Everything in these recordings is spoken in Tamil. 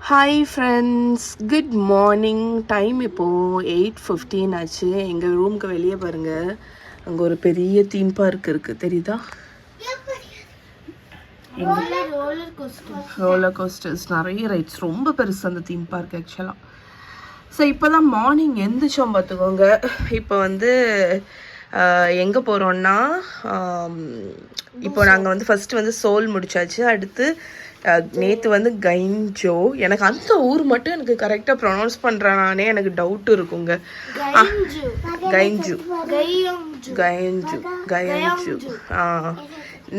Hi friends, good morning. Time இப்போது 8:15 ஆச்சு. எங்கள் ரூமுக்கு வெளியே பாருங்கள், அங்கே ஒரு பெரிய தீம் பார்க் இருக்குது, தெரியுதா? ரோலர் கோஸ்டர்ஸ், நிறைய ரைட்ஸ், ரொம்ப பெருசு அந்த தீம் பார்க் ஆக்சுவலாக. ஸோ இப்போ தான் மார்னிங் எந்திரிச்சோம் பார்த்துக்கோங்க. இப்போ வந்து எங்கே போகிறோன்னா, இப்போ நாங்கள் வந்து ஃபஸ்ட்டு வந்து சோல் முடிச்சாச்சு. அடுத்து நேற்று வந்து கைஞ்சோ. எனக்கு அந்த ஊர் மட்டும் எனக்கு கரெக்டாக ப்ரொனவுன்ஸ் பண்ணுறானே எனக்கு டவுட் இருக்குங்க. கைஞ்சு கைஞ்சு கைஞ்சு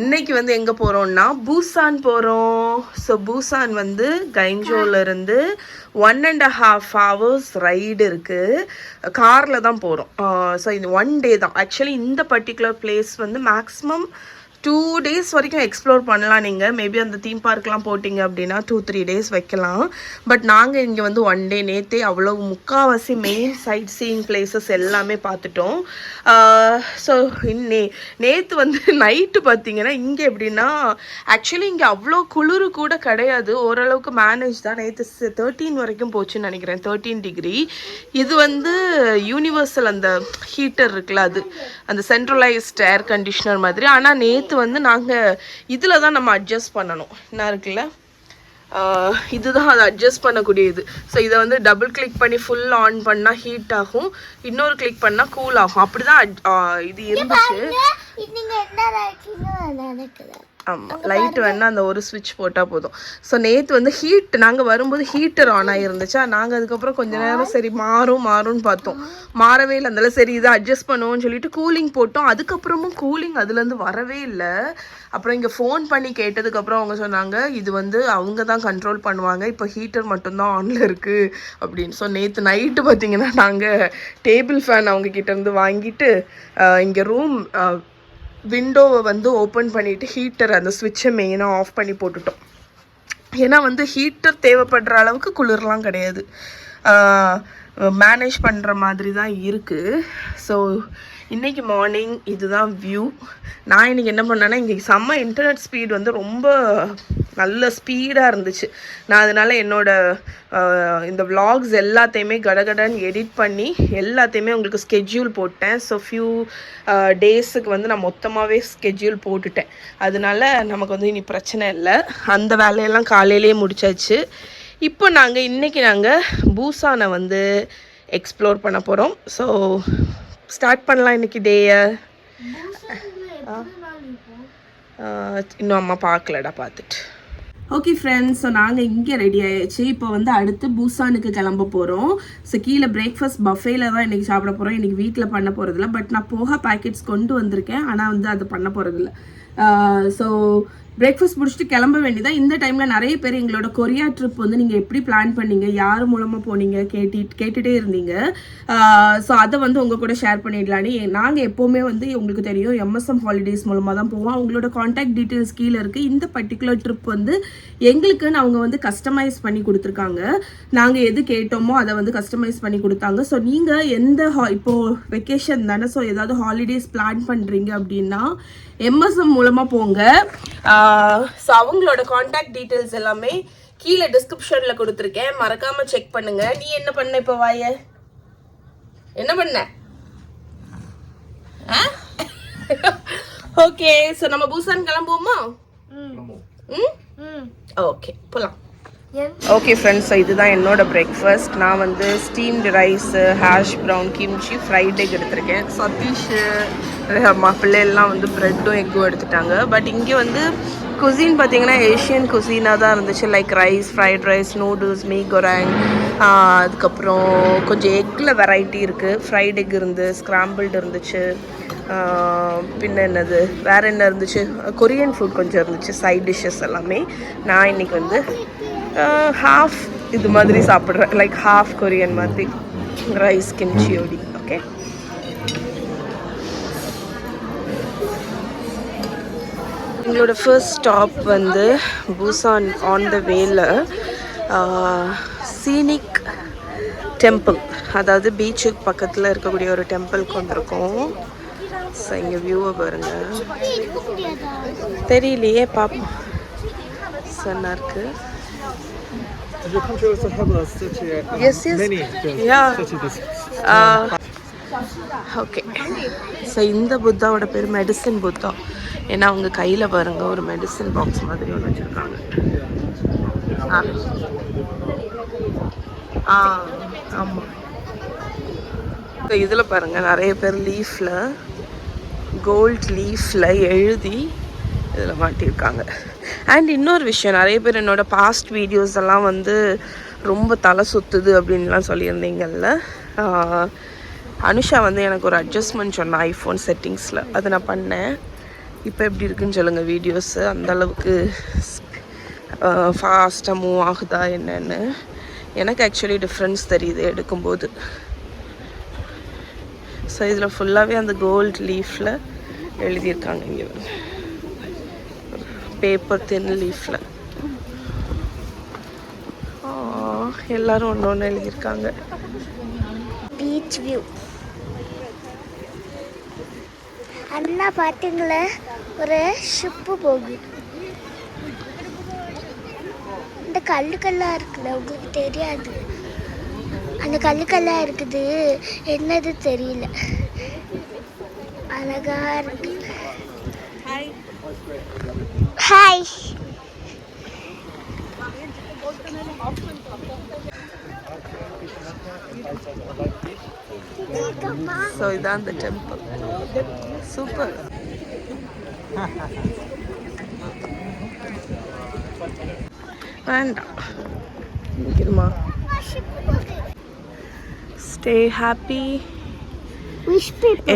இன்னைக்கு வந்து எங்கே போகிறோம்னா பூசான் போகிறோம். ஸோ பூசான் வந்து கைஞ்சோலேருந்து 1.5 hours ரைடு இருக்குது. காரில் தான் போகிறோம். ஸோ இது 1 day தான் ஆக்சுவலி. இந்த பர்டிகுலர் பிளேஸ் வந்து மேக்ஸிமம் 2 days வரைக்கும் எக்ஸ்ப்ளோர் பண்ணலாம். நீங்கள் மேபி அந்த தீம் பார்க்லாம் போட்டிங்க அப்படின்னா 2-3 days வைக்கலாம். பட் நாங்கள் இங்கே வந்து 1 day, நேற்றே அவ்வளோ முக்கால்வாசி மெயின் சைட் சீயிங் பிளேசஸ் எல்லாமே பார்த்துட்டோம். ஸோ நேற்று வந்து நைட்டு பார்த்தீங்கன்னா இங்கே எப்படின்னா ஆக்சுவலி இங்கே அவ்வளோ குளிர் கூட கிடையாது, ஓரளவுக்கு மேனேஜ் தான். நேற்று 13 வரைக்கும் போச்சுன்னு நினைக்கிறேன், 13 degree. இது வந்து யூனிவர்சல் அந்த ஹீட்டர் இருக்குல்ல, அது அந்த சென்ட்ரலைஸ்ட் ஏர் கண்டிஷனர் மாதிரி. ஆனால் நேற்று வந்து நாங்கள் இதில் தான் நம்ம அட்ஜஸ்ட் பண்ணணும். என்ன இருக்குல்ல, இதுதான் அதை அட்ஜஸ்ட் பண்ணக்கூடியது. ஸோ இதை வந்து டபுள் கிளிக் பண்ணி ஃபுல் ஆன் பண்ணால் ஹீட் ஆகும், இன்னொரு கிளிக் பண்ணால் கூல் ஆகும். அப்படி தான் இது இருந்துச்சு. ஆமாம், லைட் வேணால் அந்த ஒரு ஸ்விட்ச் போட்டால் போதும். ஸோ நேற்று வந்து ஹீட், நாங்கள் வரும்போது ஹீட்டர் ஆன் ஆகிருந்துச்சா, நாங்கள் அதுக்கப்புறம் கொஞ்ச நேரம் சரி மாறும்னு பார்த்தோம். மாறவே இல்லை. அதனால சரி இதை அட்ஜஸ்ட் பண்ணுவோம்னு சொல்லிட்டு கூலிங் போட்டோம். அதுக்கப்புறமும் கூலிங் அதுலேருந்து வரவே இல்லை. அப்புறம் இங்கே ஃபோன் பண்ணி கேட்டதுக்கப்புறம் அவங்க சொன்னாங்க இது வந்து அவங்க தான் கண்ட்ரோல் பண்ணுவாங்க, இப்போ ஹீட்டர் மட்டும்தான் ஆனில் இருக்குது அப்படின்னு. ஸோ நேற்று நைட்டு பார்த்திங்கன்னா நாங்கள் டேபிள் ஃபேன் அவங்கக்கிட்டேருந்து வாங்கிட்டு இங்கே ரூம் விண்டோவை வந்து ஓப்பன் பண்ணிவிட்டு ஹீட்டர் அந்த ஸ்விட்சை மெயினாக ஆஃப் பண்ணி போட்டுட்டோம். ஏன்னா வந்து ஹீட்டர் தேவைப்படுற அளவுக்கு குளிர்லாம் கிடையாது, மேனேஜ் பண்ணுற மாதிரி தான் இருக்குது. ஸோ இன்றைக்கி மார்னிங் இதுதான் வியூ. நான் இன்றைக்கி என்ன பண்ணேன்னா, இன்றைக்கி செம்ம இன்டர்நெட் ஸ்பீட் வந்து ரொம்ப நல்ல ஸ்பீடாக இருந்துச்சு. நான் அதனால் இந்த vlogs எல்லாத்தையுமே கடகடன்னு எடிட் பண்ணி எல்லாத்தையுமே உங்களுக்கு ஸ்கெட்யூல் போட்டேன். ஸோ ஃபியூ டேஸுக்கு வந்து நான் மொத்தமாகவே ஸ்கெட்யூல் போட்டுட்டேன். அதனால நமக்கு வந்து இனி பிரச்சனை இல்லை. அந்த வேலையெல்லாம் காலையிலேயே முடிச்சாச்சு. இப்போ இன்றைக்கி நாங்கள் பூசானை வந்து எக்ஸ்ப்ளோர் பண்ண போகிறோம். ஸோ ஸ்டார்ட் பண்ணலாம் இன்றைக்கி டேயை. இன்னும் அம்மா பார்க்கலடா, பார்த்துட்டு. ஓகே ஃப்ரெண்ட்ஸ், ஸோ நாங்கள் இங்கே ரெடி ஆகிடுச்சு. இப்போ வந்து அடுத்து பூசானுக்கு கிளம்ப போகிறோம். ஸோ கீழே பிரேக்ஃபாஸ்ட் பஃபேல தான் இன்றைக்கி சாப்பிட போகிறோம். இன்றைக்கி வீட்டில் பண்ண போகிறதில்ல. பட் நான் போகா பேக்கெட்ஸ் கொண்டு வந்திருக்கேன், ஆனால் வந்து அது பண்ண போகிறதில்ல. ஸோ பிரேக்ஃபாஸ்ட் முடிச்சுட்டு கிளம்ப வேண்டியதான். இந்த டைமில் நிறைய பேர் எங்களோட கொரியா ட்ரிப் வந்து நீங்கள் எப்படி பிளான் பண்ணீங்க, யார் மூலமாக போனீங்க கேட்டுகிட்டே இருந்தீங்க. ஸோ அதை வந்து உங்கள் கூட ஷேர் பண்ணிடலான்னு. நாங்கள் எப்போவுமே வந்து உங்களுக்கு தெரியும் MSM ஹாலிடேஸ் மூலமாக தான் போவோம். அவங்களோட காண்டாக்ட் டீட்டெயில்ஸ் கீழே இருக்குது. இந்த பர்டிகுலர் ட்ரிப் வந்து எங்களுக்குன்னு அவங்க வந்து கஸ்டமைஸ் பண்ணி கொடுத்துருக்காங்க. நாங்கள் எது கேட்டோமோ அதை வந்து கஸ்டமைஸ் பண்ணி கொடுத்தாங்க. ஸோ நீங்கள் இப்போது வெக்கேஷன் தானே, ஸோ ஏதாவது ஹாலிடேஸ் பிளான் பண்ணுறீங்க அப்படின்னா MSM மூலமாக போங்க. ஸோ அவங்களோட காண்டாக்ட் டீட்டெயில்ஸ் எல்லாமே கீழே டிஸ்கிரிப்ஷனில் கொடுத்துருக்கேன், மறக்காமல் செக் பண்ணுங்க. நீ என்ன பண்ண இப்போ? என்ன பண்ண? ஓகே, ஸோ நம்ம பூசான் கிளம்புவோமா? ஓகே, போகலாம். ஓகே ஃப்ரெண்ட்ஸ், ஸோ இதுதான் என்னோட பிரேக்ஃபாஸ்ட். நான் வந்து steamed rice, hash brown, kimchi, fried egg எடுத்திருக்கேன். சதீஷு பிள்ளைலாம் வந்து ப்ரெட்டும் எக்கும் எடுத்துட்டாங்க. பட் இங்கே வந்து குசின் பார்த்தீங்கன்னா ஏஷியன் குசினாக தான் இருந்துச்சு. Like rice, fried rice, noodles, mee goreng, அதுக்கப்புறம் கொஞ்சம் எக்கில் வெரைட்டி இருக்குது. ஃப்ரைட் எக் இருந்து, ஸ்க்ராம்பிள்டு இருந்துச்சு, பின்ன என்னது வேறு என்ன இருந்துச்சு, கொரியன் ஃபுட் கொஞ்சம் இருந்துச்சு, சைட் டிஷ்ஷஸ் எல்லாமே. நான் இன்றைக்கி வந்து ஹாஃப் இது மாதிரி சாப்பிட்றேன், லைக் ஹாஃப் கொரியன் மாதிரி, ரைஸ் கிம்ச்சியோடி. ஓகே, எங்களோட ஃபர்ஸ்ட் ஸ்டாப் வந்து பூசான் ஆன் த வேல சீனிக் டெம்பிள், அதாவது பீச்சுக்கு பக்கத்தில் இருக்கக்கூடிய ஒரு டெம்பிளுக்கு வந்திருக்கோம். ஸோ இங்கே வியூவை பாருங்கள், தெரியலையே, பார்ப்போம். சன்னா இருக்குது. Did your country also have such Yes, yes. many Yeah. such this? Okay. So இந்த புத்தாவோட பேர் மெடிசன் புத்தா. ஏன்னா அவங்க கையில் பாருங்க ஒரு மெடிசன் பாக்ஸ் மாதிரி ஒன்று வச்சுருக்காங்க. ஆமாம். ஸோ இதில் பாருங்கள் நிறைய பேர் லீஃபில் கோல்ட் லீஃபில் எழுதி இதில் மாட்டியிருக்காங்க. அண்ட் இன்னொரு விஷயம், நிறைய பேர் என்னோடய பாஸ்ட் வீடியோஸ் எல்லாம் வந்து ரொம்ப தலை சுற்றுது அப்படின்லாம் சொல்லியிருந்தீங்கல்ல. அனுஷா வந்து எனக்கு ஒரு அட்ஜஸ்ட்மெண்ட் சொன்னேன் ஐஃபோன் செட்டிங்ஸில், அதை நான் பண்ணேன். இப்போ எப்படி இருக்குன்னு சொல்லுங்கள் வீடியோஸு, அந்தளவுக்கு ஃபாஸ்ட்டாக மூவ் ஆகுதா என்னென்னு. எனக்கு ஆக்சுவலி டிஃப்ரென்ஸ் தெரியுது எடுக்கும்போது. ஸோ இதில் ஃபுல்லாகவே அந்த கோல்ட் லீஃபில் எழுதியிருக்காங்க. இங்கே பேப்பர் தின் லீஃபில் எல்லோரும் ஒன்று ஒன்று எழுதியிருக்காங்க. பீச் வியூ அண்ணா பார்த்தீங்களா, ஒரு ஷிப்பு போகுது. இந்த கல்லுக்கெல்லாம் இருக்குல்ல, உங்களுக்கு தெரியாது. அந்த கல்லுக்கெல்லாம் இருக்குது, என்னது தெரியல, அழகா இருக்கு. ஹாய். ஸோ இதான் அந்த டெம்பிள். சூப்பர். வேண்டாம் நிற்கிடுமா. Stay happy,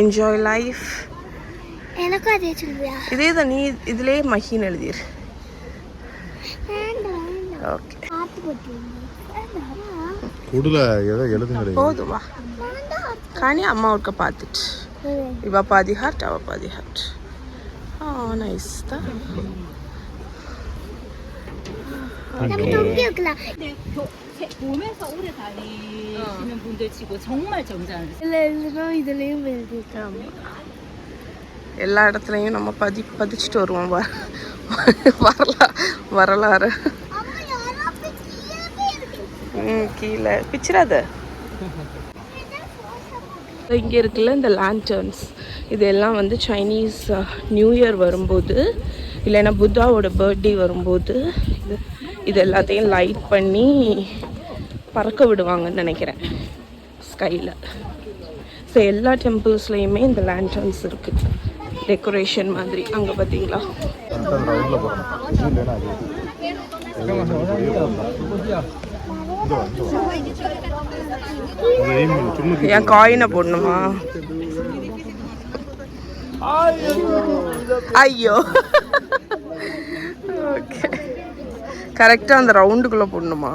enjoy life. எனக்கும் அதே சொல்லுவியா? இதே தான் நீ இதிலே மஹின்னு எழுதிரு. ஓகே போதுமா? కానీ అమ్మ ఉడక పాతిట్ ఇవ పాది హార్ట్ అవ పాది హార్ట్. నైస్ దా. 보면서 오래 다니시는 분들 치고 정말 점잖으세요. எல்லா இடத்துலையும் நம்ம பதிச்சுட்டு வருவோம் வரலாறு. கீழே பிச்சிடாத. இங்கே இருக்குல்ல இந்த லேண்டர்ன்ஸ், இதெல்லாம் வந்து சைனீஸ் நியூ இயர் வரும்போது இல்லைன்னா புத்தாவோட பர்த்டே வரும்போது இது எல்லாத்தையும் லைட் பண்ணி பறக்க விடுவாங்கன்னு நினைக்கிறேன் ஸ்கையில். ஸோ எல்லா டெம்பிள்ஸ்லேயுமே இந்த லேண்டர்ன்ஸ் இருக்குது, டெக்கரேஷன் மாதிரி. அங்கே பார்த்தீங்களா? என் காயினை போடணுமா? ஐயோ ஓகே, கரெக்டாக அந்த ரவுண்டுக்குள்ளே போடணுமா?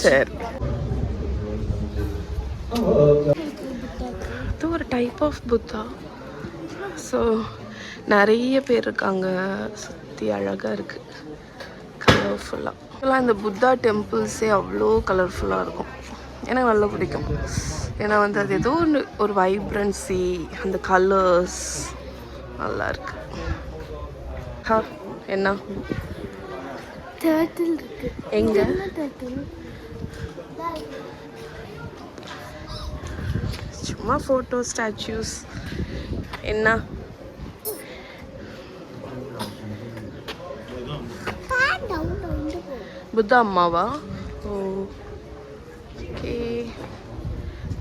சரி. இது ஒரு டைப் ஆஃப் புத்தா. ஸோ நிறைய பேர் இருக்காங்க, சுற்றி அழகாக இருக்குது, கலர்ஃபுல்லாக. இப்போலாம் இந்த புத்தா டெம்பிள்ஸே அவ்வளோ கலர்ஃபுல்லாக இருக்கும், எனக்கு நல்லா பிடிக்கும். ஏன்னா வந்து அது ஏதோ ஒரு வைப்ரன்சி, அந்த கலர்ஸ் நல்லா இருக்கு. என்ன எங்க சும்மா ஃபோட்டோ ஸ்டாச்சூஸ். என்ன புத்தா அம்மாவா? ஓகே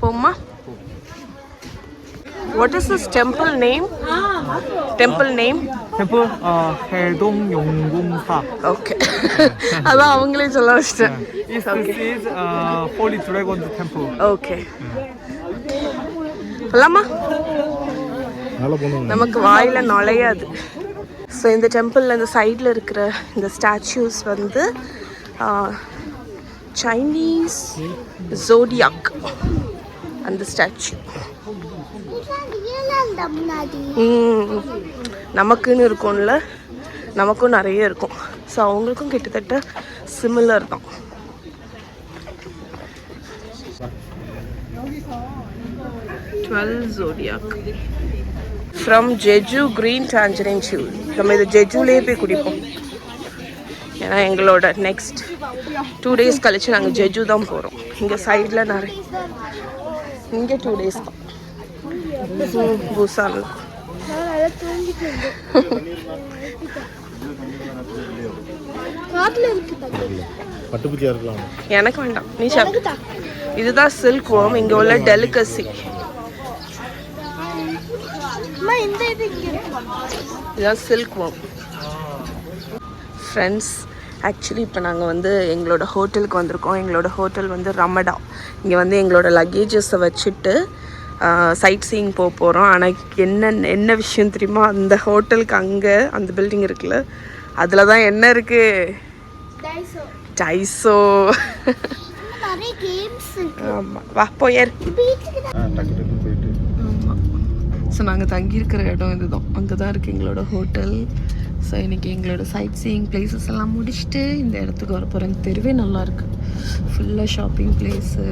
போம்மா. What is this temple name? Temple name? Temple 해동 용궁사. Okay. அதான் அவங்களே சொல்ல வச்சிட்டேன். This is Holy Dragon's Temple. Okay. போலாமா? நமக்கு வாயில நுழையாது. ஸோ இந்த டெம்பிளில் இந்த சைடில் இருக்கிற இந்த ஸ்டாச்சூஸ் வந்து சைனீஸ் ஜோடியாக் அந்த ஸ்டாச்சு. நமக்குன்னு இருக்கும்ல, நமக்கும் நிறைய இருக்கும். ஸோ அவங்களுக்கும் கிட்டத்தட்ட சிமிலர் தான். Zodiac from Jeju green tangerine juice. நம்ம இதை ஜெஜுலேயே போய் குடிப்போம். ஏன்னா எங்களோட நெக்ஸ்ட் 2 days கழிச்சு நாங்கள் ஜெஜு தான் போகிறோம். இங்கே சைடில் நிறைய இங்கே 2 days தான் பூசானில். எனக்கு வேண்டாம், நீ சாப்பிட்டு. இதுதான் சில்க் வார்ம், இங்கே உள்ள டெலிகசி. இதுதான் சில்க் வார்ம். ஃப்ரெண்ட்ஸ், ஆக்சுவலி இப்போ நாங்கள் வந்து எங்களோட ஹோட்டலுக்கு வந்திருக்கோம். எங்களோட ஹோட்டல் வந்து ரமடா. இங்கே வந்து எங்களோட லக்கேஜஸை வச்சுட்டு சைட் சீயிங் போக போகிறோம். ஆனால் என்ன விஷயம் தெரியுமா, அந்த ஹோட்டலுக்கு அங்கே அந்த பில்டிங் இருக்குல்ல, அதில் தான் என்ன இருக்குது, டைசோ. ஆமாம், வா போயார். ஆமாம். ஸோ நாங்கள் தங்கியிருக்கிற இடம் இதுதான், அங்கே தான் இருக்குது எங்களோட ஹோட்டல். ஸோ இன்றைக்கி எங்களோட சைட் சீயிங் பிளேசஸ் எல்லாம் முடிச்சுட்டு இந்த இடத்துக்கு வர போகிறோம். இந்த தெருவே நல்லாயிருக்கு, ஃபுல்லாக ஷாப்பிங் பிளேஸு,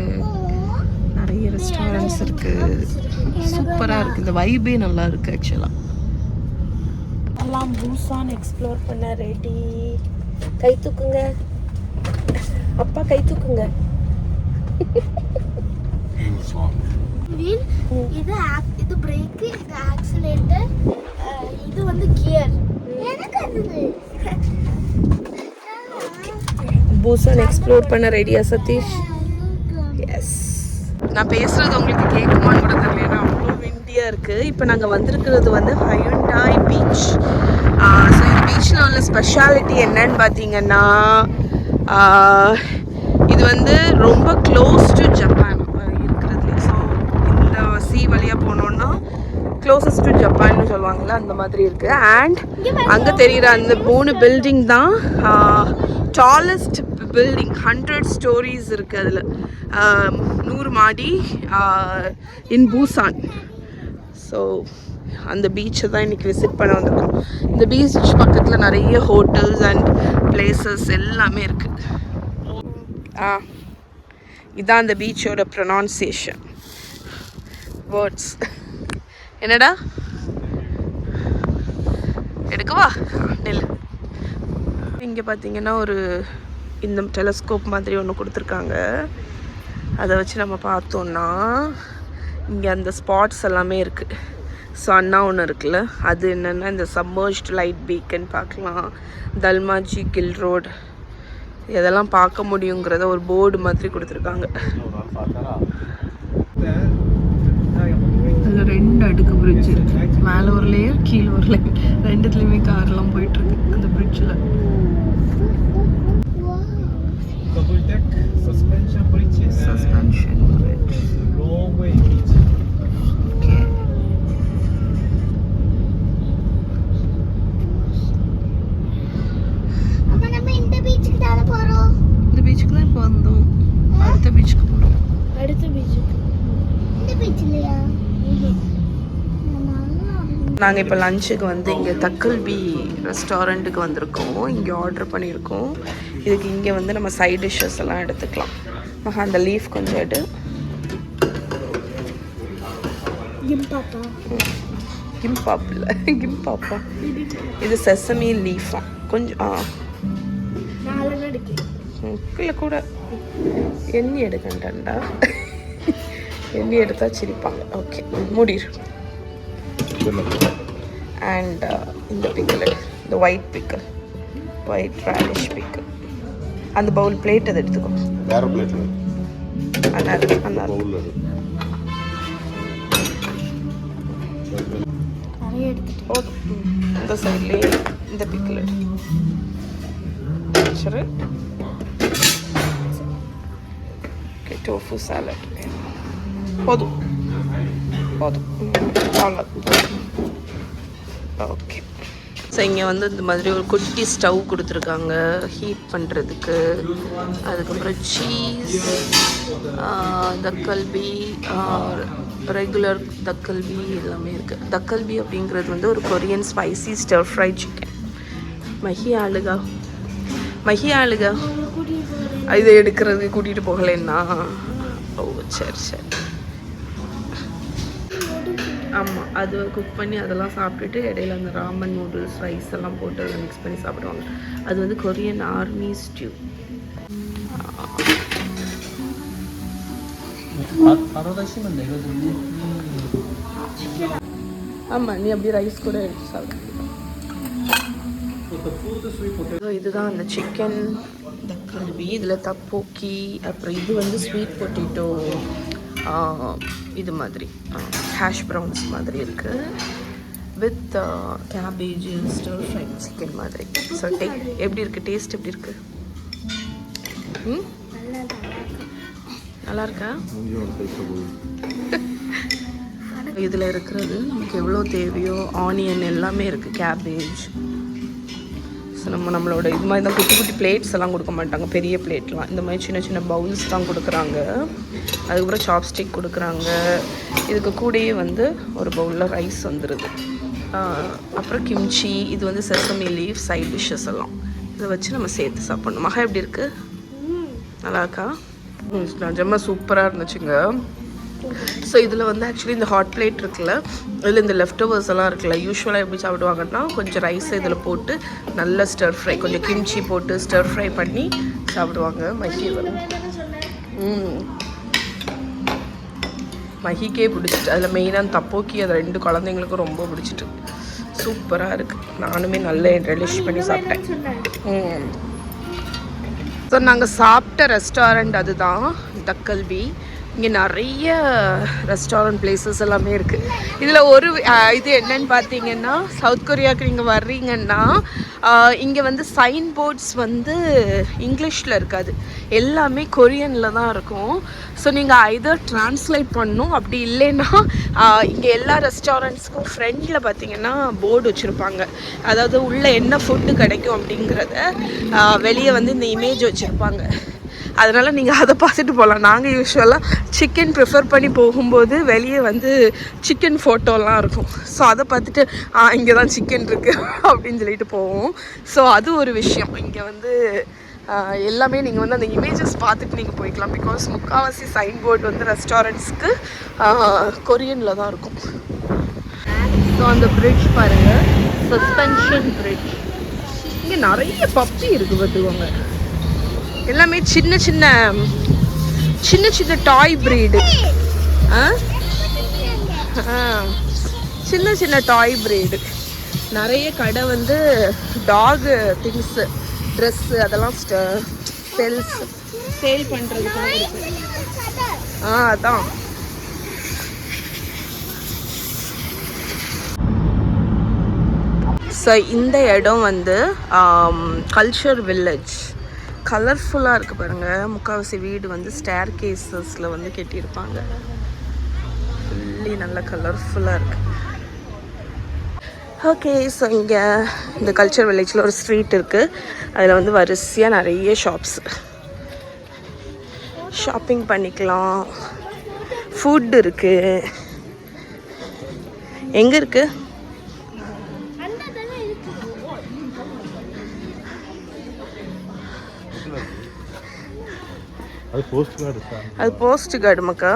நிறைய ரெஸ்டாரண்ட்ஸ் இருக்குது, சூப்பராக இருக்குது. இந்த வைபே நல்லா இருக்குது ஆக்சுவலாக. எல்லாம் பூசான் எக்ஸ்ப்ளோர் பண்ண ரெடி. கை தூக்குங்க அப்பா, கை தூக்குங்க. இது பிரேக், இது ஆக்சிலேட்டர், இது வந்து கியர். பூசான் எக்ஸ்ப்ளோர் பண்ண ரெடியா சதீஷ்? எஸ். நான் பேசுறது உங்களுக்கு கேட்குமான்னு கூட தெரியல, ஏன்னா அவ்வளோ விண்டியாக இருக்குது. இப்போ நாங்கள் வந்திருக்கிறது வந்து ஹயுண்டாய் பீச். ஸோ இந்த பீச்சில் உள்ள ஸ்பெஷாலிட்டி என்னன்னு பார்த்தீங்கன்னா, இது வந்து ரொம்ப க்ளோஸ் டு ஜப்பான் இருக்கிறது. ஸோ இந்த சி வழியாக போனோன்னா க்ளோசஸ்ட் டு ஜப்பான்னு சொல்லுவாங்கள்ல, அந்த மாதிரி இருக்குது. அண்ட் அங்கே தெரிகிற அந்த 3 பில்டிங் தான் டாலஸ்ட் பில்டிங். 100 stories இருக்குது அதில், 100 மாடி இன் பூசான். ஸோ அந்த பீச்சை தான் இன்றைக்கி விசிட் பண்ண வந்திருக்கோம். இந்த பீச் பக்கத்தில் நிறைய ஹோட்டல்ஸ் அண்ட் பிளேசஸ் எல்லாமே இருக்குது. இதான் அந்த பீச்சோட ப்ரொனவுன்சியேஷன் வேர்ட்ஸ். என்னடா எடுக்கவா நெல். இங்கே பார்த்தீங்கன்னா ஒரு இந்த டெலஸ்கோப் மாதிரி ஒன்று கொடுத்துருக்காங்க. அதை வச்சு நம்ம பார்த்தோன்னா இங்கே அந்த ஸ்பாட்ஸ் எல்லாமே இருக்குது. ஸோ அண்ணா ஒன்று இருக்குல்ல, அது என்னென்னா இந்த சப்மர்ஜ்ட் லைட் பீக்கன் பார்க்கலாம், தல்மாஜி கில் ரோடு, இதெல்லாம் பார்க்க முடியுங்கிறத ஒரு போர்டு மாதிரி கொடுத்துருக்காங்க. அதில் 2 அடுக்கு பிரிட்ஜ் இருக்குது, மேலே ஒரு லேயர் கீழே ஒரு லேயர், ரெண்டுத்துலேயுமே கார்லாம் போயிட்டுருக்கு அந்த பிரிட்ஜில். Suspension bridge. ஓகே. இந்த பீச்சுக்கு தான் போறோம். இந்த பீச்சுக்கு தான் இப்போ வந்தோம். அடுத்த பீச்சுக்கு போகிறோம். அடுத்த பீச்சுக்கு. இந்த பீச் இல்லையா? நாங்கள் இப்போ லஞ்சுக்கு வந்து இங்கே தக்கல்பி ரெஸ்டாரண்ட்டுக்கு வந்திருக்கோம். இங்கே ஆர்டர் பண்ணியிருக்கோம். இதுக்கு இங்கே வந்து நம்ம சைட் டிஷ்ஷஸ் எல்லாம் எடுத்துக்கலாம். அந்த லீஃப் கொஞ்சம் எடு. கிம்பாப் இல்லை, கிம்பாப்பா. இது செசமி லீஃபா கொஞ்சம் இல்லை கூட எண்ணி எடுக்கண்டா. எண்ணி எடுத்தா சிரிப்பாங்க. ஓகே, முடிரு. அண்ட் இந்த பிக்கல், இந்த ஒயிட் பிக்கல், ஒயிட் ராடிஷ் பிக்கல். அந்த பவுல் பிளேட் அதை எடுத்துக்கோ. வேற பிளேட் இந்த சைட்லேயே இந்த பிக்கல் எடு. சரி, ஓகே. டோஃபு சாலட் போதும் போதும், அவ்வளோ. ஓகே. ஸோ இங்கே வந்து இந்த மாதிரி ஒரு குட்டி ஸ்டவ் கொடுத்துருக்காங்க ஹீட் பண்ணுறதுக்கு. அதுக்கப்புறம் சீஸ், தக்கல்பி, ரெகுலர் தக்கல்பி எல்லாமே இருக்குது. தக்கல்பி அப்படிங்கிறது வந்து ஒரு Korean spicy stir fried chicken. Mahi ஆளுகா இதை எடுக்கிறதுக்கு கூட்டிகிட்டு போகலைன்னா? ஓ சரி சரி. ஆமாம், அது குக் பண்ணி அதெல்லாம் சாப்பிட்டுட்டு இடையில அந்த ராமன் நூடுல்ஸ் ரைஸ் எல்லாம் போட்டு அதை மிக்ஸ் பண்ணி சாப்பிடுவாங்க. அது வந்து கொரியன் ஆர்மி ஸ்டியூ. 바로 다시면 되거든요. ஆமாம், நீ அப்படியே ரைஸ் கூட எடுத்து சாப்பிடு. இதுதான் அந்த சிக்கன் தக்காளி, இதில் தப்போக்கி, அப்புறம் இது வந்து ஸ்வீட் பொட்டேட்டோ, இது மாதிரி ஹேஷ் ப்ரவுன்ஸ் மாதிரி இருக்குது வித் கேபேஜ் ஸ்டர் ஃப்ரைட் சிக்கன் மாதிரி. ஸோ எப்படி இருக்குது, டேஸ்ட் எப்படி இருக்குது? நல்லா இருக்கா? இதில் இருக்கிறது நமக்கு எவ்வளோ தேவையோ ஆனியன் எல்லாமே இருக்குது, கேபேஜ். ஸோ நம்மளோட இது மாதிரி தான் குட்டி குட்டி பிளேட்ஸ் எல்லாம் கொடுக்க மாட்டாங்க, பெரிய பிளேட்லாம். இந்த மாதிரி சின்ன சின்ன பவுல்ஸ் தான் கொடுக்குறாங்க. அதுக்கப்புறம் சாப்ஸ்டிக் கொடுக்குறாங்க. இதுக்கு கூடயே வந்து ஒரு பவுலில் ரைஸ் வந்துடுது. அப்புறம் கிம்ச்சி, இது வந்து செசமி லீஃப் சைட் டிஷ்ஷஸ் எல்லாம். இதை வச்சு நம்ம சேர்த்து சாப்பிட்ணும். மகா எப்படி இருக்குது? நல்லா இருக்கா? நிஜமாக சூப்பராக இருந்துச்சுங்க. ஸோ இதில் வந்து ஆக்சுவலி இந்த ஹாட் பிளேட் இருக்குல்ல, இதில் இந்த லெஃப்ட் ஓவர்ஸ் எல்லாம் இருக்குல்ல, யூஸ்வலாக எப்படி சாப்பிடுவாங்கன்னா கொஞ்சம் ரைஸ் இதில் போட்டு நல்ல ஸ்டர் ஃப்ரை, கொஞ்சம் கிம்ச்சி போட்டு ஸ்டர் ஃப்ரை பண்ணி சாப்பிடுவாங்க. மஹிக்கே பிடிச்சிட்டு, அதில் மெயினாக தப்போக்கி அது 2 குழந்தைங்களுக்கும் ரொம்ப பிடிச்சிட்டு சூப்பராக இருக்குது. நானுமே நல்ல ரெலிஷ் பண்ணி சாப்பிட்டேன். ஸோ நாங்கள் சாப்பிட்ட ரெஸ்டாரண்ட் அதுதான் தக்கல்பி. இங்கே நிறைய ரெஸ்டாரண்ட் பிளேசஸ் எல்லாமே இருக்குது. இதில் ஒரு இது என்னன்னு பார்த்தீங்கன்னா, சவுத் கொரியாவுக்கு நீங்கள் வர்றீங்கன்னா இங்கே வந்து சைன் போர்ட்ஸ் வந்து இங்கிலீஷில் இருக்காது, எல்லாமே கொரியனில் தான் இருக்கும். ஸோ நீங்கள் ஐதர் ட்ரான்ஸ்லேட் பண்ணணும், அப்படி இல்லைன்னா இங்கே எல்லா ரெஸ்டாரண்ட்ஸ்க்கும் ஃப்ரெண்டில் பார்த்தீங்கன்னா போர்டு வச்சுருப்பாங்க. அதாவது உள்ளே என்ன ஃபுட்டு கிடைக்கும் அப்படிங்கிறத வெளியே வந்து இந்த இமேஜ் வச்சுருப்பாங்க. அதனால் நீங்கள் அதை பார்த்துட்டு போகலாம். நாங்கள் யூஸ்வலாக சிக்கன் ப்ரிஃபர் பண்ணி போகும்போது வெளியே வந்து சிக்கன் ஃபோட்டோலாம் இருக்கும். ஸோ அதை பார்த்துட்டு இங்கே தான் சிக்கன் இருக்குது அப்படின்னு சொல்லிட்டு போவோம். ஸோ அது ஒரு விஷயம். இங்கே வந்து எல்லாமே நீங்கள் வந்து அந்த இமேஜஸ் பார்த்துட்டு நீங்கள் போய்க்கலாம். பிகாஸ் முக்கால்வாசி சைன் போர்டு வந்து ரெஸ்டாரண்ட்ஸ்க்கு கொரியனில் தான் இருக்கும். ஸோ அந்த பிரிட்ஜ் பாருங்கள், சஸ்பென்ஷன் பிரிட்ஜ். இங்கே நிறைய பப்பி இருக்குது பார்த்துக்கோங்க. எல்லாமே சின்ன சின்ன சின்ன சின்ன டாய் ப்ரீடு. சின்ன சின்ன டாய் ப்ரீடு. நிறைய கடை வந்து டாகு திங்ஸு, ட்ரெஸ்ஸு அதெல்லாம் சேல் பண்ணுறதுக்காக இருக்குது. அதான் ஸோ இந்த இடம் வந்து கல்ச்சர் வில்லேஜ். கலர்ஃபுல்லாக இருக்குது பாருங்கள். முக்கால்வாசி வீடு வந்து ஸ்டேர் கேஸஸில் வந்து கட்டியிருப்பாங்க. ஃபுல்லி நல்லா கலர்ஃபுல்லாக இருக்குது. ஓகே, ஸோ இங்கே இந்த கல்ச்சர் வில்லேஜில் ஒரு ஸ்ட்ரீட் இருக்குது. அதில் வந்து வரிசையாக நிறைய ஷாப்பிங் பண்ணிக்கலாம். ஃபுட் இருக்குது. எங்கே இருக்குது? அது போஸ்ட் கார்டு மக்கா.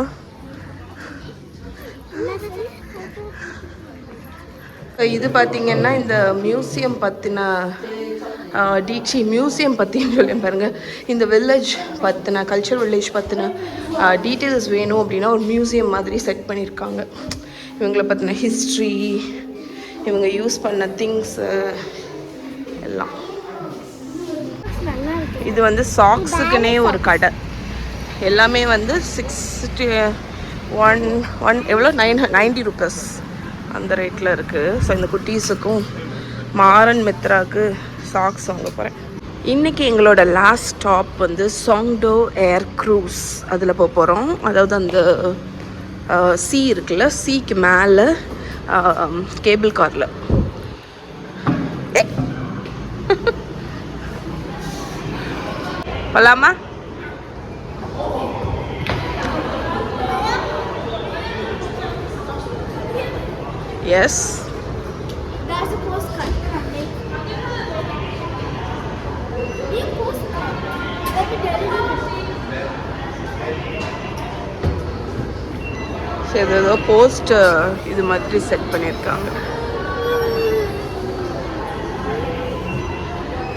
இது பார்த்தீங்கன்னா இந்த மியூசியம் பற்றின மியூசியம் பற்றின்னு சொல்லி பாருங்கள். இந்த வில்லேஜ் பற்றின, கல்ச்சர் வில்லேஜ் பற்றின டீட்டெயில்ஸ் வேணும் அப்படின்னா ஒரு மியூசியம் மாதிரி செட் பண்ணியிருக்காங்க. இவங்களை பற்றின ஹிஸ்ட்ரி, இவங்க யூஸ் பண்ண திங்ஸு எல்லாம். இது வந்து சாக்ஸுக்குன்னே ஒரு கடை. எல்லாமே வந்து 61 எவ்வளோ 90 ரூபீஸ் அந்த ரேட்டில் இருக்குது. ஸோ இந்த குட்டீஸுக்கும் மாரன் மித்ராவுக்கு சாக்ஸ் வாங்க போகிறேன். இன்றைக்கி எங்களோட லாஸ்ட் ஸ்டாப் வந்து சாங்டோ ஏர் க்ரூஸ். அதில் போக போகிறோம். அதாவது அந்த சீ இருக்குல்ல, சீக்கு மேலே கேபிள் காரில். போலாமா? Yes. There's a postcard. Big postcard. Let me tell you. சரி, இது ஏதோ போஸ்ட் இது மாதிரி செட் பண்ணியிருக்காங்க.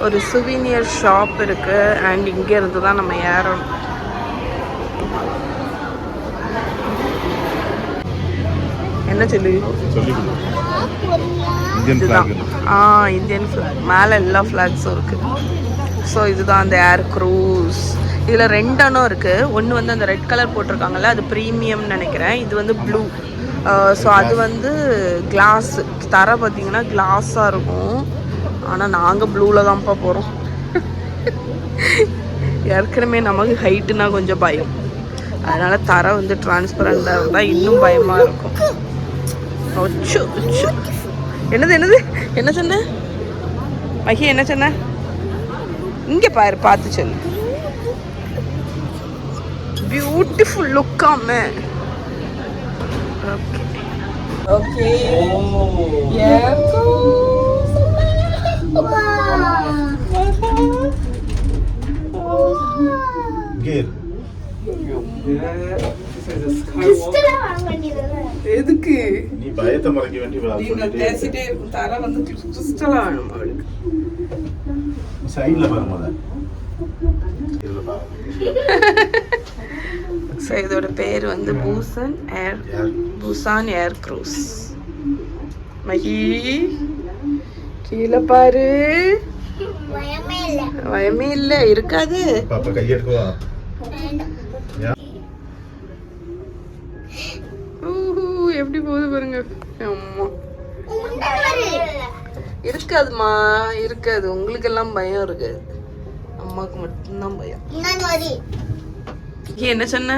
ஒரு சுவீனியர் ஷாப் இருக்கு. அண்ட் இங்க இருந்து தான் நம்ம ஏறணும். என்ன சொல்லு? இதுதான் இந்தியன் ஃபிளாக். மேலே எல்லா ஃப்ளாக்ஸும் இருக்கு. ஸோ இதுதான் அந்த ஏர் க்ரூஸ். இதில் 2 அணம் இருக்குது. ஒன்று வந்து அந்த ரெட் கலர் போட்டிருக்காங்கல்ல, அது ப்ரீமியம்னு நினைக்கிறேன். இது வந்து ப்ளூ. ஸோ அது வந்து கிளாஸ் தர பார்த்தீங்கன்னா கிளாஸாக இருக்கும். ஆனால் நாங்கள் ப்ளூவில் தான்ப்பா போகிறோம். ஏற்கனவே நமக்கு ஹைட்டுனா கொஞ்சம் பயம். அதனால் தர வந்து டிரான்ஸ்பரண்டாக இருந்தால் இன்னும் பயமாக இருக்கும். என்னது என்ன சொன்ன மகி? என்ன சொன்ன? இங்கே பாரு, பார்த்து சொல்லு. பியூட்டிஃபுல் லுக்காமே. ஓகே எதுக்கு நீ பயத்தை மறைக்க வேண்டிய தர வந்து கிறிஸ்டலா வேணும் அவளுக்கு. சைடுல பாருங்க. ஸோ இதோட பேர் வந்து பூசான் ஏர் க்ரூஸ். மகி கீழே பாரு. பயமே இல்லை, இருக்காது. கையெடுக்குவா. எப்படி போகுது பாருங்க. அம்மா இருக்காதுமா, இருக்காது. உங்களுக்கு எல்லாம் பயம் இருக்காது, அம்மாவுக்கு மட்டும்தான் பயம். என்ன சொன்ன?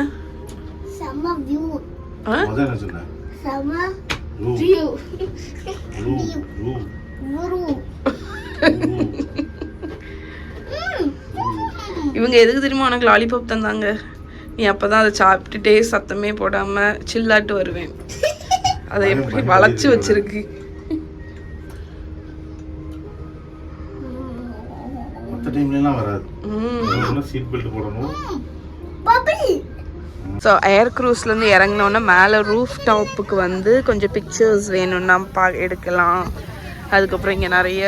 இவங்க எதுக்கு தெரியுமா உனக்கு லாலிபாப் தந்தாங்க? நீ அப்பதான் அதை சாப்பிட்டுட்டே சத்தமே போடாம சில்லாட்டு வருவேன். அதை எப்படி வளைச்சு வச்சிருக்கு. ஸோ ஏர் க்ரூஸ்லேருந்து இறங்கினோன்னா மேலே ரூஃப் டாப்புக்கு வந்து கொஞ்சம் பிக்சர்ஸ் வேணும்னா எடுக்கலாம். அதுக்கப்புறம் இங்கே நிறைய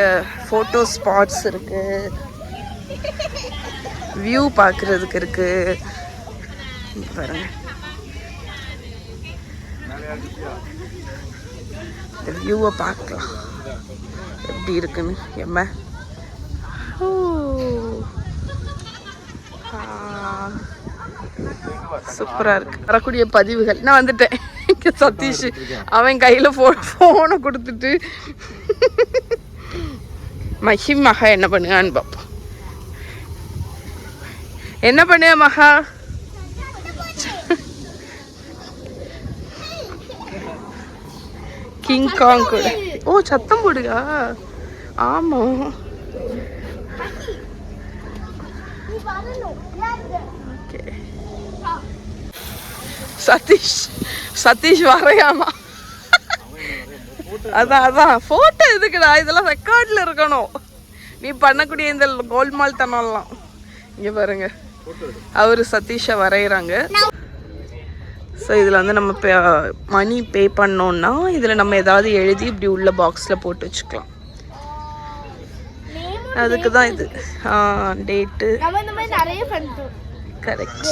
ஃபோட்டோ ஸ்பாட்ஸ் இருக்குது, வியூ பார்க்குறதுக்கு இருக்குது. பாருங்க, இந்த வியூவை பார்க்கலாம் எப்படி இருக்குன்னு. எம்ம சூப்பரா இருக்கு. வரக்கூடிய பதிவுகள் நான் வந்துட்டேன். சதீஷ் அவன் கையில போனை கொடுத்துட்டு மகா என்ன பண்ணுவான்னு பார்ப்போம். என்ன பண்ண மகா? கிங் காங் கூட. ஓ, சத்தம் போடுகா. ஆமா, சதீஷ் வரையாமா. அதான் போட்டோ எதுக்குடா? இதெல்லாம் ரெக்கார்ட்ல இருக்கணும். நீ பண்ணக்கூடிய இந்த கோல்மால் தனம்லாம். இங்க பாருங்க, அவரு சதீஷை வரைகிறாங்க. ஸோ இதில் வந்து நம்ம மணி பே பண்ணோன்னா இதில் நம்ம ஏதாவது எழுதி இப்படி உள்ள பாக்ஸில் போட்டு வச்சுக்கலாம். அதுக்கு தான் இது டேட்டு. கரெக்ட்.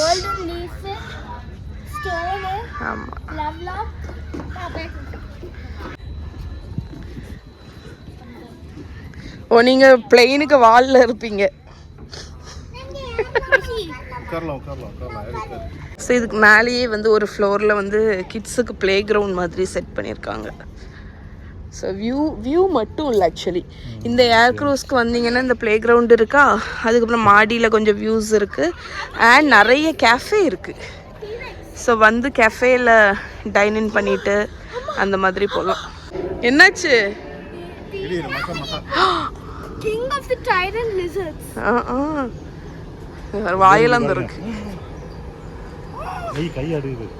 ஆமாம். ஓ, நீங்கள் பிளெயினுக்கு வாலில் இருப்பீங்க. ஸோ இதுக்கு மேலேயே வந்து ஒரு ஃப்ளோரில் வந்து கிட்ஸுக்கு ப்ளே கிரவுண்ட் மாதிரி செட் பண்ணியிருக்காங்க. ஸோ வியூ மட்டும் இல்லை, ஆக்சுவலி இந்த ஏர் க்ரூஸ்க்கு வந்தீங்கன்னா இந்த ப்ளே கிரவுண்ட் இருக்கா, அதுக்கப்புறம் மாடியில் கொஞ்சம் வியூஸ் இருக்குது அண்ட் நிறைய கேஃபே இருக்குது. ஸோ வந்து கேஃபேல டைனின் பண்ணிட்டு அந்த மாதிரி போகலாம். என்னாச்சு? King of the trident lizards. வாயில இருக்கு. நீ கை அடிக்குது.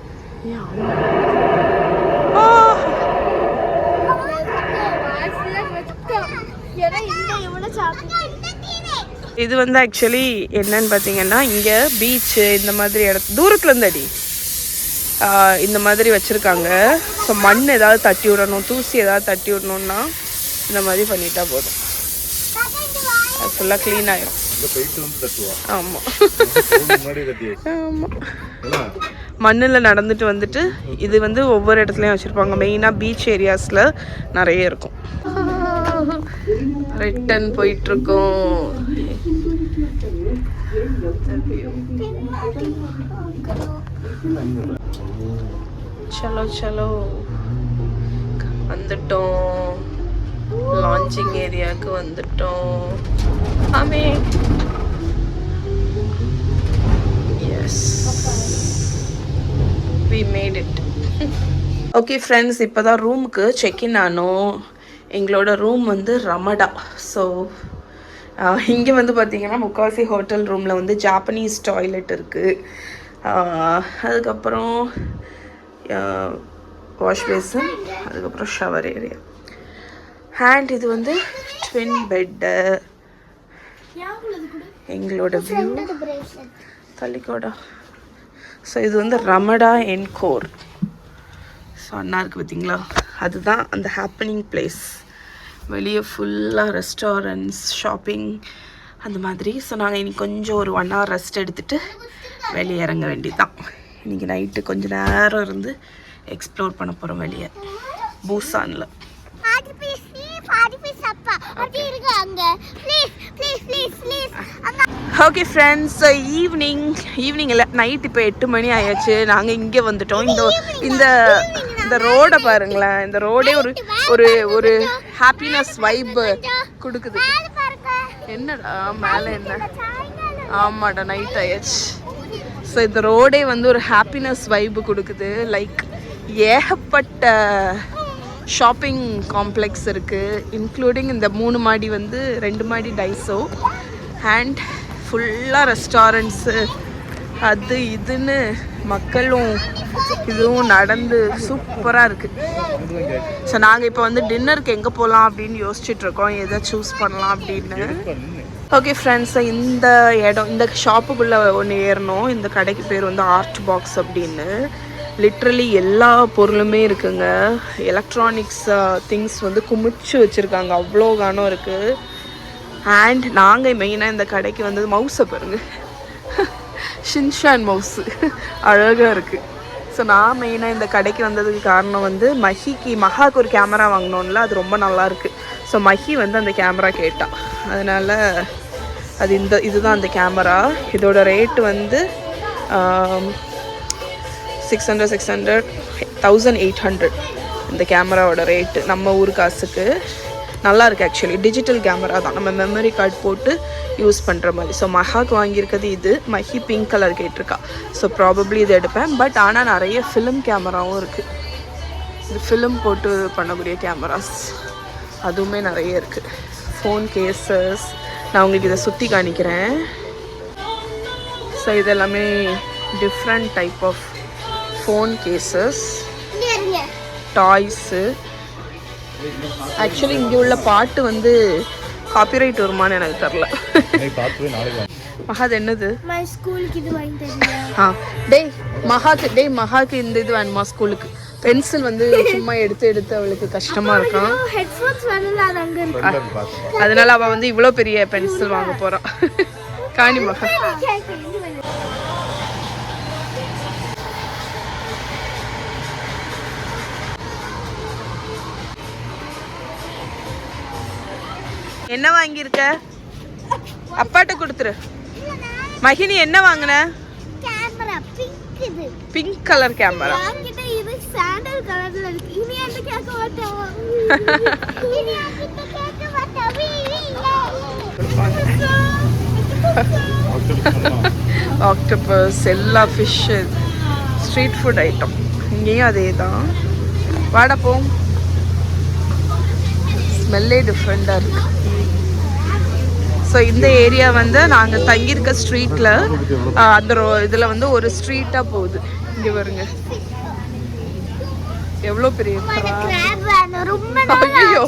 இது வந்து ஆக்சுவலி என்னன்னு பார்த்தீங்கன்னா இங்கே பீச்சு இந்த மாதிரி தூரத்துல இருந்து அடி இந்த மாதிரி வச்சுருக்காங்க. ஸோ மண் ஏதாவது தட்டி விடணும், தூசி ஏதாவது தட்டி விடணுன்னா இந்த மாதிரி பண்ணிட்டா போதும், அது ஃபுல்லாக க்ளீன் ஆயிடும். ஆமாம் ஆமாம், மண்ணில் நடந்துட்டு வந்துட்டு இது வந்து ஒவ்வொரு இடத்துலையும் வச்சுருப்பாங்க. மெயினாக பீச் ஏரியாஸில் நிறைய இருக்கும். ரிட்டன் போயிட்டுருக்கோம். சலோ சலோ வந்துட்டோம், லான்ச்சிங் ஏரியாவுக்கு வந்துட்டோம். ஆமே yes, we made it. Okay friends, இப்போ தான் ரூமுக்கு செக்இன் ஆனோம். எங்களோட ரூம் வந்து ரமடா. ஸோ இங்கே வந்து பார்த்திங்கன்னா முக்காவாசி ஹோட்டல் ரூமில் வந்து ஜாப்பனீஸ் டாய்லெட் இருக்குது. அதுக்கப்புறம் வாஷ் பேசன், அதுக்கப்புறம் ஷவர் ஏரியா. அண்ட் இது வந்து ட்வின் பெட்டு. எங்களோட வியூ தள்ளிக்கோடா. ஸோ இது வந்து ரமடா என்கோர். ஸோ அண்ணா இருக்குது பார்த்தீங்களா, அதுதான் அந்த ஹேப்பனிங் பிளேஸ். வெளியே ஃபுல்லாக ரெஸ்டாரண்ட்ஸ், ஷாப்பிங் அந்த மாதிரி. ஸோ நாங்கள் இன்றைக்கி கொஞ்சம் ஒரு 1 hour ரெஸ்ட் எடுத்துகிட்டு வெளியே இறங்க வேண்டியதுதான். இன்றைக்கி நைட்டு கொஞ்சம் நேரம் இருந்து எக்ஸ்ப்ளோர் பண்ண போகிறோம் வெளியே பூசானில். ஓகே ஃப்ரெண்ட்ஸ், ஈவினிங் இல்லை, நைட் இப்போ 8 மணி ஆயாச்சு. நாங்கள் இங்கே வந்துட்டோம். இந்த இந்த ரோடை பாருங்களேன். இந்த ரோடே ஒரு ஒரு ஹாப்பினஸ் வைப் கொடுக்குது. என்னடா மேலே என்ன? ஆமாடா, நைட் ஆயாச்சு. ஸோ இந்த ரோடே வந்து ஒரு ஹாப்பினஸ் வைப் கொடுக்குது. லைக் ஏகப்பட்ட ஷாப்பிங் காம்ப்ளெக்ஸ் இருக்குது, இன்க்ளூடிங் இந்த 3 மாடி வந்து 2 மாடி டைஸோ. அண்ட் ஃபுல்லாக ரெஸ்டாரண்ட்ஸு அது இதுன்னு மக்களும் இதுவும் நடந்து சூப்பராக இருக்குது. ஸோ நாங்கள் இப்போ வந்து டின்னருக்கு எங்கே போகலாம் அப்படின்னு யோசிச்சுட்ருக்கோம், எதை சூஸ் பண்ணலாம் அப்படின்னு. ஓகே ஃப்ரெண்ட்ஸ், இந்த இடம், இந்த ஷாப்புக்குள்ளே ஒன்று ஏறணும். இந்த கடைக்கு பேர் வந்து ஆர்ட் பாக்ஸ் அப்படின்னு. லிட்ரலி எல்லா பொருளுமே இருக்குங்க. எலக்ட்ரானிக்ஸ் திங்ஸ் வந்து குமிச்சு வச்சுருக்காங்க, அவ்வளோ கானம் இருக்குது. அண்ட் நாங்கள் மெயினாக இந்த கடைக்கு வந்தது, மவுஸை பாருங்க, ஷின்ஷான் மவுஸு அழகாக இருக்குது. ஸோ நான் மெயினாக இந்த கடைக்கு வந்ததுக்கு காரணம் வந்து மஹாக்கு ஒரு கேமரா வாங்கினோம்ல, அது ரொம்ப நல்லாயிருக்கு. ஸோ மஹி வந்து அந்த கேமரா கேட்டா, அதனால் அது இதுதான் அந்த கேமரா. இதோட ரேட்டு வந்து 1800 இந்த கேமராவோட ரேட்டு நம்ம ஊர் காசுக்கு. நல்லா இருக்குது ஆக்சுவலி. டிஜிட்டல் கேமரா தான், நம்ம மெமரி கார்டு போட்டு யூஸ் பண்ணுற மாதிரி. ஸோ மஹாக்கு வாங்கியிருக்கிறது இது. மஹி பிங்க் கலர் கேட்டிருக்கா. ஸோ ப்ராபப்ளி இது எடுப்பேன். பட் ஆனால் நிறைய ஃபிலிம் கேமராவும் இருக்குது. இது ஃபிலிம் போட்டு பண்ணக்கூடிய கேமராஸ் அதுவுமே நிறைய இருக்குது. ஃபோன் கேசஸ், நான் உங்களுக்கு இதை சுற்றி காணிக்கிறேன். ஸோ இதெல்லாமே different type of phone cases, toys. Actually இங்கே உள்ள பாட்டு வந்து காப்பிரைட் வருமானு எனக்கு தெரில. மஹாது என்னது? மஹாக்கு இந்த இது வேணுமா ஸ்கூலுக்கு? பென்சில் வந்து சும்மா எடுத்து அவளுக்கு கஷ்டமா இருக்கான், அதனால அவள் வந்து இவ்வளோ பெரிய பென்சில் வாங்க போறான். காணி மகா. என்ன வாங்கியிருக்க? அப்பாட்ட கொடுத்துரு. மகினி என்ன வாங்கின? Pink colour camera. ஆக்டோபஸ், எல்லா ஃபிஷ், ஸ்ட்ரீட் ஃபுட் ஐட்டம். இங்கேயும் அதே தான். வாடா போம். ஸ்மெல்லே டிஃப்ரெண்டாக இருக்கு. ஸோ இந்த ஏரியா வந்து நாங்கள் தங்கியிருக்க ஸ்ட்ரீட்டில் அந்த இதில் வந்து ஒரு ஸ்ட்ரீட்டாக போகுது. இங்கே வருங்க, எவ்வளோ பெரிய ஐயோ,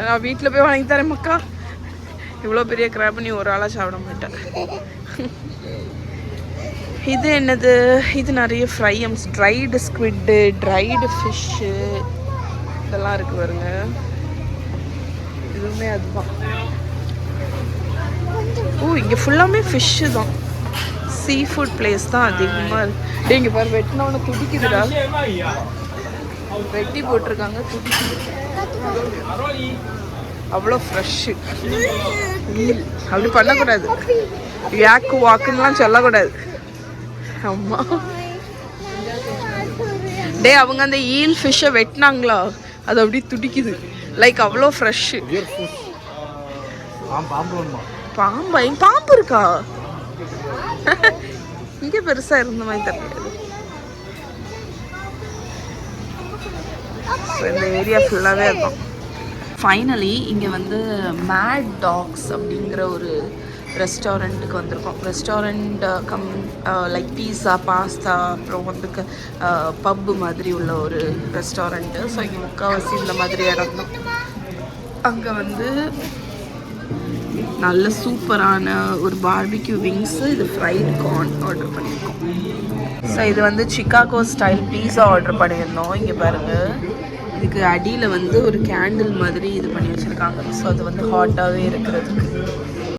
நான் வீட்டில் போய் வாங்கி தரேன் மக்கா. இவ்வளோ பெரிய கிராப் நீ ஒரு ஆளாக சாப்பிட மாட்டேன். இது என்னது, இது நிறைய fry items, dried squid, dried fish இதெல்லாம் இருக்குது பாருங்க. இதுவுமே அதுதான். ஓ இங்கே ஃபுல்லாமே ஃபிஷ்ஷு தான், சீ ஃபுட் பிளேஸ் தான் அதிகமாக இருக்குது. இங்கே பாரு வெட்டினவனை துடிக்குதுடா, வெட்டி போட்டிருக்காங்க துடிக்குது, அவ்வளோ ஃப்ரெஷ்ஷு. அப்படி பண்ணக்கூடாது, யாக்கு வாக்குன்னெலாம் சொல்லக்கூடாது. ஆமாம் டே, அவங்க அந்த ஈல் ஃபிஷ்ஷை வெட்டினாங்களா, அது அப்படியே துடிக்குது, லைக் அவ்வளோ ஃப்ரெஷ்ஷு. பாம்பா? பாம்பு இருக்கா இங்கே? பெருசாக இருந்த மாதிரி தெரியாது. இந்த ஏரியா ஃபுல்லாகவே இருக்கும். ஃபைனலி இங்கே வந்து மேட் டாக்ஸ் அப்படிங்கிற ஒரு ரெஸ்டாரண்ட்டுக்கு வந்திருக்கோம். ரெஸ்டாரண்ட் லைக் பீஸா, பாஸ்தா, அப்புறம் வந்து பப்பு மாதிரி உள்ள ஒரு ரெஸ்டாரண்ட்டு. ஸோ இங்கே முக்கால்வாசி இந்த மாதிரி இடம் தான். அங்கே வந்து நல்ல சூப்பரான ஒரு பார்பிக்யூ விங்ஸு, இது ஃப்ரைட் கார்ன் ஆர்டர் பண்ணியிருக்கோம். ஸோ இது வந்து சிகாகோ ஸ்டைல் பீஸா ஆர்டர் பண்ணியிருந்தோம். இங்கே பாருங்கள், இதுக்கு அடியில் வந்து ஒரு கேண்டில் மாதிரி இது பண்ணி வச்சுருக்காங்க. ஸோ அது வந்து ஹாட்டாகவே இருக்கிறதுக்கு.